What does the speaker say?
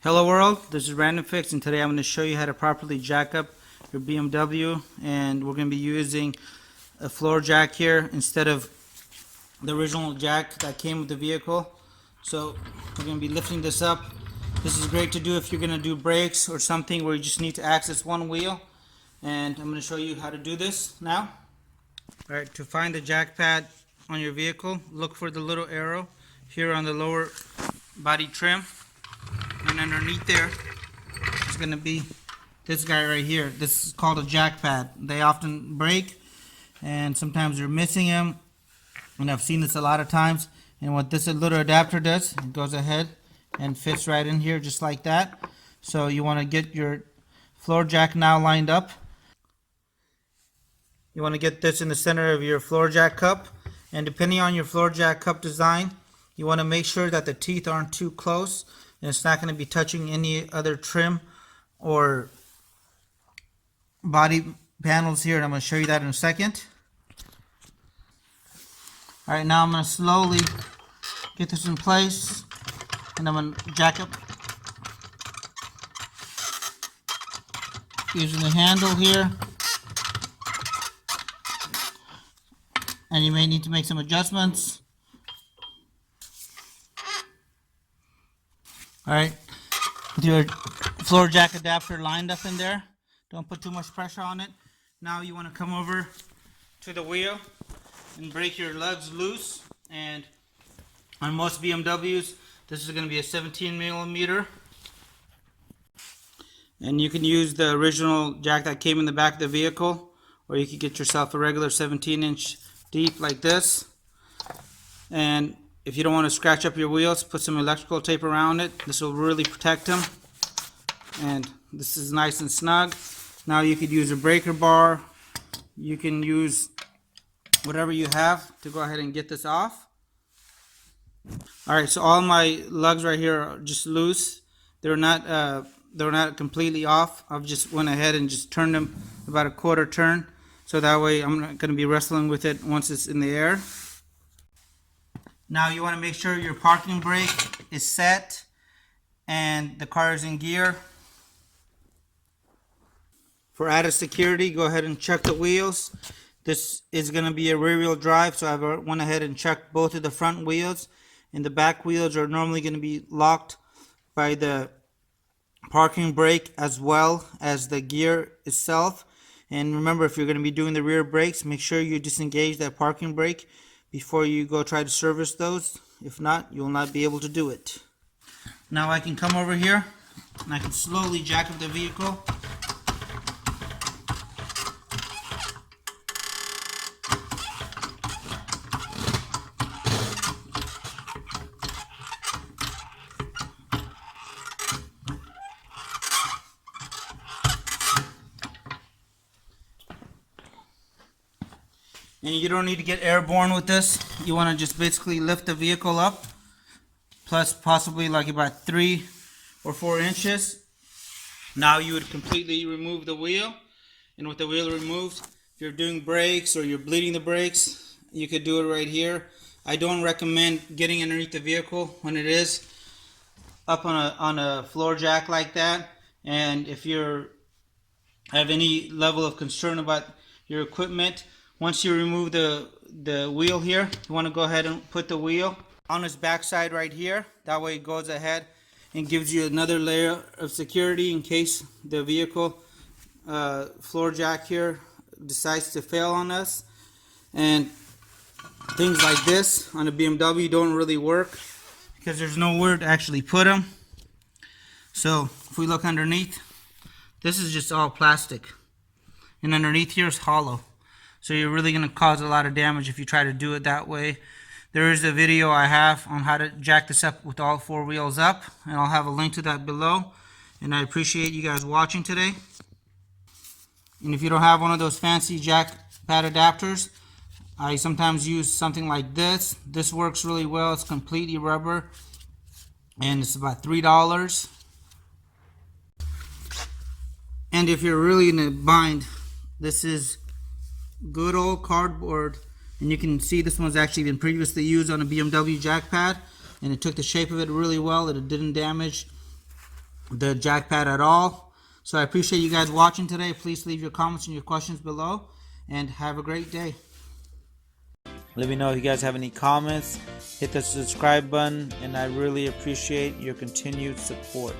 Hello world, this is RandomFIX, and today I'm going to show you how to properly jack up your BMW, and we're going to be using a floor jack here instead of the original jack that came with the vehicle. So we're going to be lifting this up. This is great to do if you're going to do brakes or something where you just need to access one wheel, and I'm going to show you how to do this now. Alright, to find the jack pad on your vehicle, look for the little arrow here on the lower body trim. And underneath there is going to be this guy right here. This is called a jack pad. They often break and sometimes they're missing them, and I've seen this a lot of times. And what this little adapter does, it goes ahead and fits right in here just like that. So you want to get your floor jack now lined up. You want to get this in the center of your floor jack cup, and depending on your floor jack cup design, you want to make sure that the teeth aren't too close and it's not going to be touching any other trim or body panels here, and I'm going to show you that in a second. Alright, now I'm going to slowly get this in place, and I'm going to jack up using the handle here, and you may need to make some adjustments. Alright, with your floor jack adapter lined up in there, don't put too much pressure on it. Now you want to come over to the wheel and break your lugs loose. And on most BMWs, this is going to be a 17mm. And you can use the original jack that came in the back of the vehicle, or you could get yourself a regular 17-inch deep like this. And if you don't want to scratch up your wheels, put some electrical tape around it. This will really protect them. And this is nice and snug. Now you could use a breaker bar. You can use whatever you have to go ahead and get this off. Alright, so all my lugs right here are just loose. They're not completely off. I've just went ahead and just turned them about a quarter turn, so that way I'm not going to be wrestling with it once it's in the air. Now you want to make sure your parking brake is set and the car is in gear. For added security, go ahead and check the wheels. This is going to be a rear wheel drive, so I went ahead and checked both of the front wheels, and the back wheels are normally going to be locked by the parking brake as well as the gear itself. And remember, if you're going to be doing the rear brakes, make sure you disengage that parking brake before you go try to service those. If not, you'll not be able to do it. Now I can come over here and I can slowly jack up the vehicle. And you don't need to get airborne with this. You want to just basically lift the vehicle up, plus possibly like about 3 or 4 inches. Now you would completely remove the wheel, and with the wheel removed, if you're doing brakes or you're bleeding the brakes, you could do it right here. I don't recommend getting underneath the vehicle when it is up on a floor jack like that. And if you have any level of concern about your equipment, once you remove the wheel here, you want to go ahead and put the wheel on its backside right here. That way it goes ahead and gives you another layer of security in case the vehicle floor jack here decides to fail on us. And things like this on a BMW don't really work because there's nowhere to actually put them. So if we look underneath, this is just all plastic, and underneath here is hollow. So you're really going to cause a lot of damage if you try to do it that way. There is a video I have on how to jack this up with all 4 wheels up, and I'll have a link to that below. And I appreciate you guys watching today. And if you don't have one of those fancy jack pad adapters, I sometimes use something like this. This works really well. It's completely rubber, and it's about $3. And if you're really in a bind, this is good old cardboard, and you can see this one's actually been previously used on a BMW JACKPAD, and it took the shape of it really well, that it didn't damage the jack pad at all. So I appreciate you guys watching today. Please leave your comments and your questions below, and have a great day. Let me know if you guys have any comments. Hit the subscribe button, and I really appreciate your continued support.